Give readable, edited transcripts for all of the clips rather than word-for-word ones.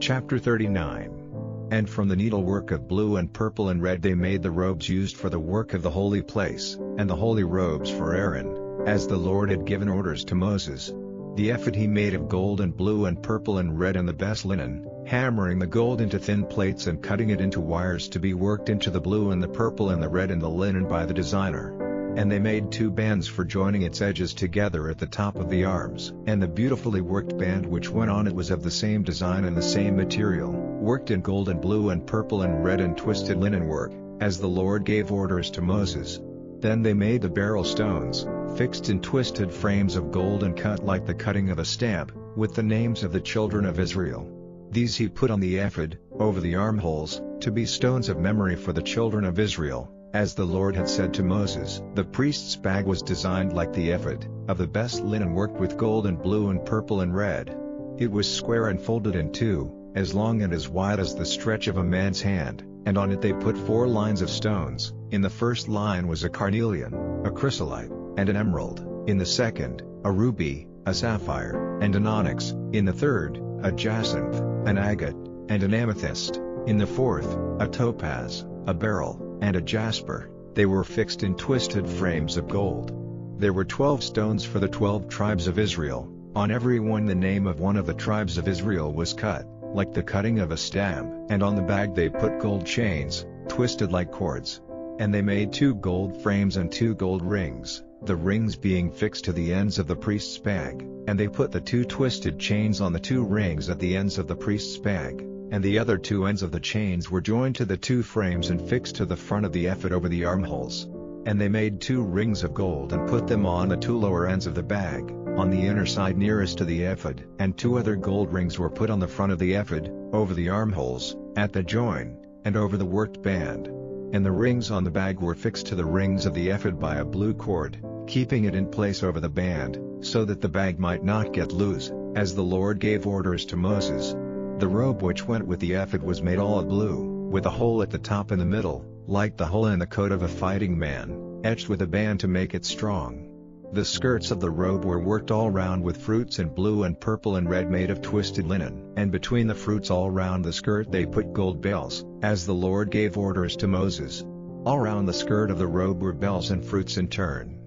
Chapter 39. And from the needlework of blue and purple and red they made the robes used for the work of the holy place, and the holy robes for Aaron, as the Lord had given orders to Moses. The ephod he made of gold and blue and purple and red and the best linen, hammering the gold into thin plates and cutting it into wires to be worked into the blue and the purple and the red and the linen by the designer. And they made 2 bands for joining its edges together at the top of the arms. And the beautifully worked band which went on it was of the same design and the same material, worked in gold and blue and purple and red and twisted linen work, as the Lord gave orders to Moses. Then they made the beryl stones, fixed in twisted frames of gold and cut like the cutting of a stamp, with the names of the children of Israel. These he put on the ephod, over the armholes, to be stones of memory for the children of Israel, as the Lord had said to Moses. The priest's bag was designed like the ephod, of the best linen worked with gold and blue and purple and red. It was square and folded in 2, as long and as wide as the stretch of a man's hand, and on it they put 4 lines of stones. In the first line was a carnelian, a chrysolite, and an emerald; in the second, a ruby, a sapphire, and an onyx; in the third, a jacinth, an agate, and an amethyst; in the fourth, a topaz, a beryl, and a jasper. They were fixed in twisted frames of gold. There were 12 stones for the 12 tribes of Israel, on every one the name of one of the tribes of Israel was cut, like the cutting of a stamp. And on the bag they put gold chains, twisted like cords. And they made 2 gold frames and 2 gold rings, the rings being fixed to the ends of the priest's bag. And they put the 2 twisted chains on the 2 rings at the ends of the priest's bag, and the other 2 ends of the chains were joined to the 2 frames and fixed to the front of the ephod over the armholes. And they made 2 rings of gold and put them on the 2 lower ends of the bag, on the inner side nearest to the ephod. And 2 other gold rings were put on the front of the ephod, over the armholes, at the join, and over the worked band. And the rings on the bag were fixed to the rings of the ephod by a blue cord, keeping it in place over the band, so that the bag might not get loose, as the Lord gave orders to Moses. The robe which went with the ephod was made all of blue, with a hole at the top in the middle, like the hole in the coat of a fighting man, etched with a band to make it strong. The skirts of the robe were worked all round with fruits in blue and purple and red made of twisted linen. And between the fruits all round the skirt they put gold bells, as the Lord gave orders to Moses. All round the skirt of the robe were bells and fruits in turn.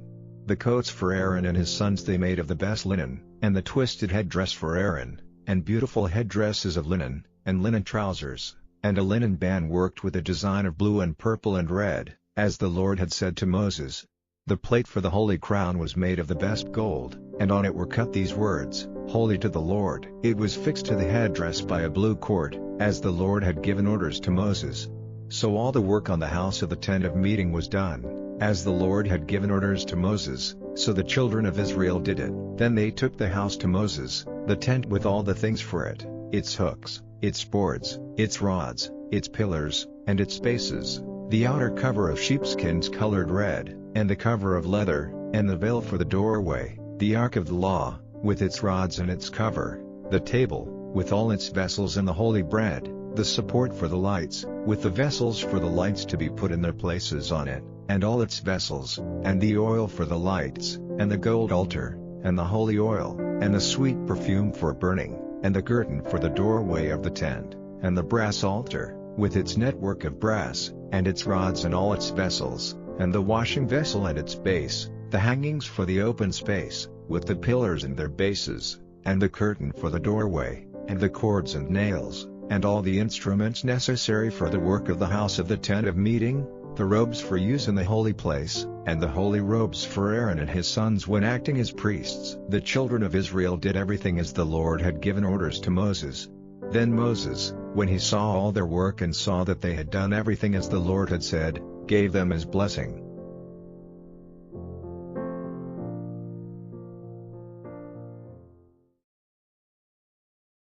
The coats for Aaron and his sons they made of the best linen, and the twisted headdress for Aaron, and beautiful headdresses of linen, and linen trousers, and a linen band worked with a design of blue and purple and red, as the Lord had said to Moses. The plate for the holy crown was made of the best gold, and on it were cut these words, "Holy to the Lord." It was fixed to the headdress by a blue cord, as the Lord had given orders to Moses. So all the work on the house of the tent of meeting was done, as the Lord had given orders to Moses, so the children of Israel did it. Then they took the house to Moses, the tent with all the things for it, its hooks, its boards, its rods, its pillars, and its bases, the outer cover of sheepskins colored red, and the cover of leather, and the veil for the doorway, the ark of the law, with its rods and its cover, the table, with all its vessels and the holy bread, the support for the lights, with the vessels for the lights to be put in their places on it, and all its vessels, and the oil for the lights, and the gold altar, and the holy oil, and the sweet perfume for burning, and the curtain for the doorway of the tent, and the brass altar, with its network of brass, and its rods and all its vessels, and the washing vessel and its base, the hangings for the open space, with the pillars and their bases, and the curtain for the doorway, and the cords and nails, and all the instruments necessary for the work of the house of the tent of meeting, the robes for use in the holy place, and the holy robes for Aaron and his sons when acting as priests. The children of Israel did everything as the Lord had given orders to Moses. Then Moses, when he saw all their work and saw that they had done everything as the Lord had said, gave them his blessing.